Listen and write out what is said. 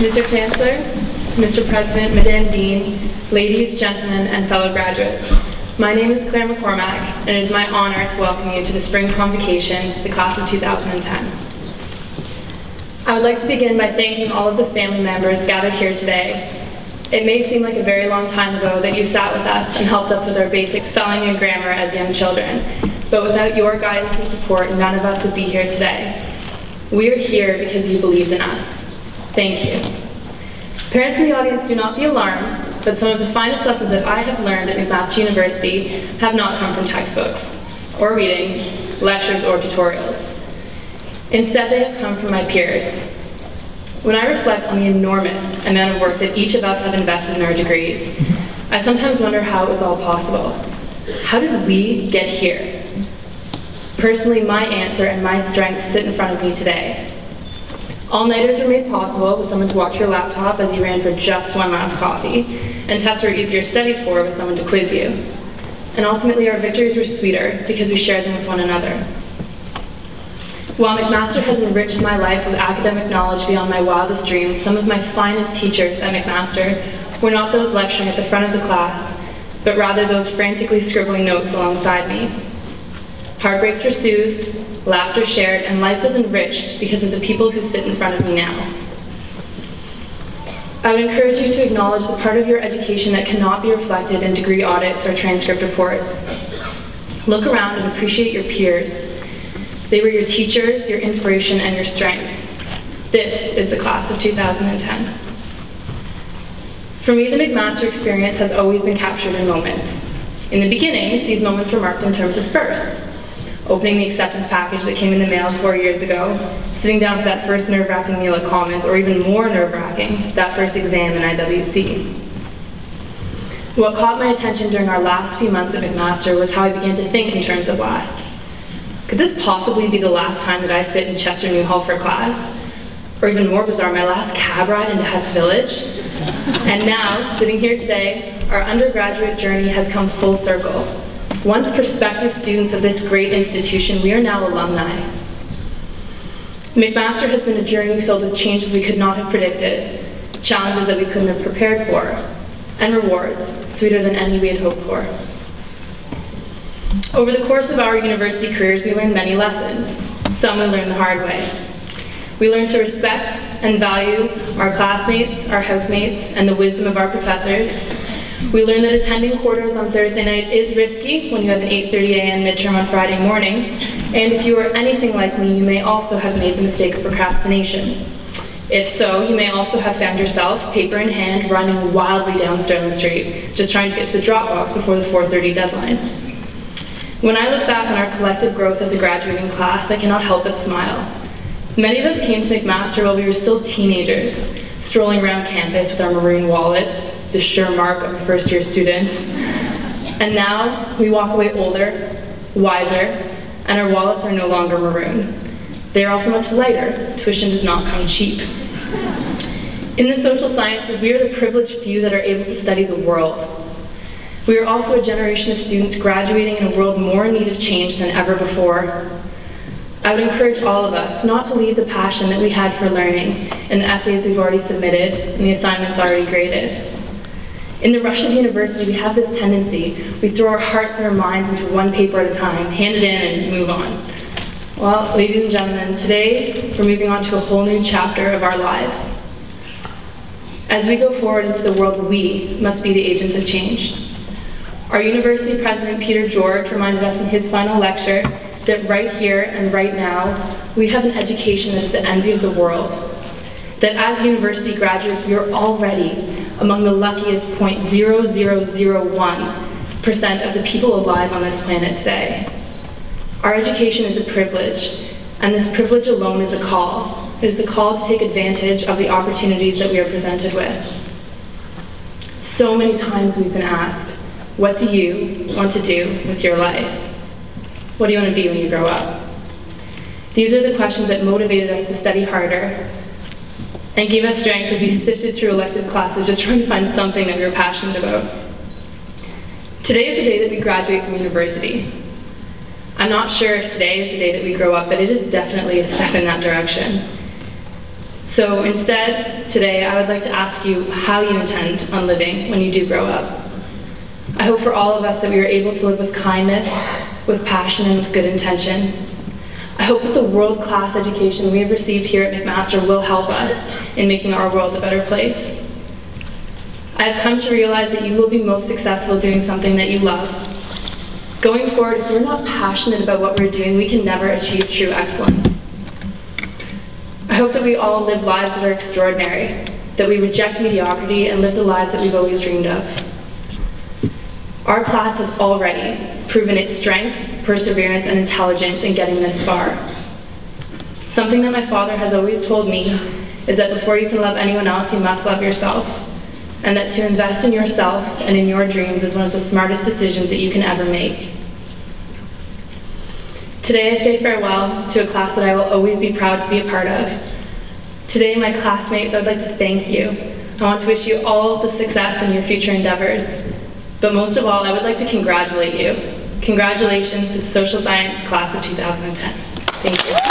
Mr. Chancellor, Mr. President, Madame Dean, ladies, gentlemen, and fellow graduates, my name is Clare McCormack, and it is my honor to welcome you to the Spring Convocation, the class of 2010. I would like to begin by thanking all of the family members gathered here today. It may seem like a very long time ago that you sat with us and helped us with our basic spelling and grammar as young children, but without your guidance and support, none of us would be here today. We are here because you believed in us. Thank you. Parents in the audience, do not be alarmed, but some of the finest lessons that I have learned at McMaster University have not come from textbooks, or readings, lectures, or tutorials. Instead, they have come from my peers. When I reflect on the enormous amount of work that each of us have invested in our degrees, I sometimes wonder how it was all possible. How did we get here? Personally, my answer and my strength sit in front of me today. All-nighters were made possible with someone to watch your laptop as you ran for just one last coffee, and tests were easier studied for with someone to quiz you. And ultimately, our victories were sweeter because we shared them with one another. While McMaster has enriched my life with academic knowledge beyond my wildest dreams, some of my finest teachers at McMaster were not those lecturing at the front of the class, but rather those frantically scribbling notes alongside me. Heartbreaks were soothed, laughter shared, and life was enriched because of the people who sit in front of me now. I would encourage you to acknowledge the part of your education that cannot be reflected in degree audits or transcript reports. Look around and appreciate your peers. They were your teachers, your inspiration, and your strength. This is the class of 2010. For me, the McMaster experience has always been captured in moments. In the beginning, these moments were marked in terms of firsts. Opening the acceptance package that came in the mail 4 years ago, sitting down for that first nerve-wracking meal at Commons, or even more nerve-wracking, that first exam in IWC. What caught my attention during our last few months at McMaster was how I began to think in terms of last. Could this possibly be the last time that I sit in Chester Newhall for class? Or even more bizarre, my last cab ride into Hess Village? And now, sitting here today, our undergraduate journey has come full circle. Once prospective students of this great institution, we are now alumni. McMaster has been a journey filled with changes we could not have predicted, challenges that we couldn't have prepared for, and rewards sweeter than any we had hoped for. Over the course of our university careers, we learned many lessons. Some we learned the hard way. We learned to respect and value our classmates, our housemates, and the wisdom of our professors. We learned that attending quarters on Thursday night is risky when you have an 8:30 a.m. midterm on Friday morning, and if you are anything like me, you may also have made the mistake of procrastination. If so, you may also have found yourself, paper in hand, running wildly down Sterling Street, just trying to get to the drop box before the 4:30 deadline. When I look back on our collective growth as a graduating class, I cannot help but smile. Many of us came to McMaster while we were still teenagers, strolling around campus with our maroon wallets, the sure mark of a first-year student. And now, we walk away older, wiser, and our wallets are no longer maroon. They are also much lighter. Tuition does not come cheap. In the social sciences, we are the privileged few that are able to study the world. We are also a generation of students graduating in a world more in need of change than ever before. I would encourage all of us not to leave the passion that we had for learning in the essays we've already submitted and the assignments already graded. In the rush of university, we have this tendency. We throw our hearts and our minds into one paper at a time, hand it in, and move on. Well, ladies and gentlemen, today we're moving on to a whole new chapter of our lives. As we go forward into the world, we must be the agents of change. Our university president, Peter George, reminded us in his final lecture that right here and right now, we have an education that is the envy of the world. That as university graduates, we are already among the luckiest 0.0001% of the people alive on this planet today. Our education is a privilege, and this privilege alone is a call. It is a call to take advantage of the opportunities that we are presented with. So many times we've been asked, what do you want to do with your life? What do you want to be when you grow up? These are the questions that motivated us to study harder and gave us strength as we sifted through elective classes just trying to find something that we were passionate about. Today is the day that we graduate from university. I'm not sure if today is the day that we grow up, but it is definitely a step in that direction. So instead, today, I would like to ask you how you intend on living when you do grow up. I hope for all of us that we are able to live with kindness, with passion, and with good intention. I hope that the world-class education we have received here at McMaster will help us in making our world a better place. I have come to realize that you will be most successful doing something that you love. Going forward, if we're not passionate about what we're doing, we can never achieve true excellence. I hope that we all live lives that are extraordinary, that we reject mediocrity and live the lives that we've always dreamed of. Our class has already proven its strength, perseverance, and intelligence in getting this far. Something that my father has always told me is that before you can love anyone else, you must love yourself, and that to invest in yourself and in your dreams is one of the smartest decisions that you can ever make. Today I say farewell to a class that I will always be proud to be a part of. Today, my classmates, I would like to thank you. I want to wish you all the success in your future endeavors. But most of all, I would like to congratulate you. Congratulations to the Social Science Class of 2010. Thank you.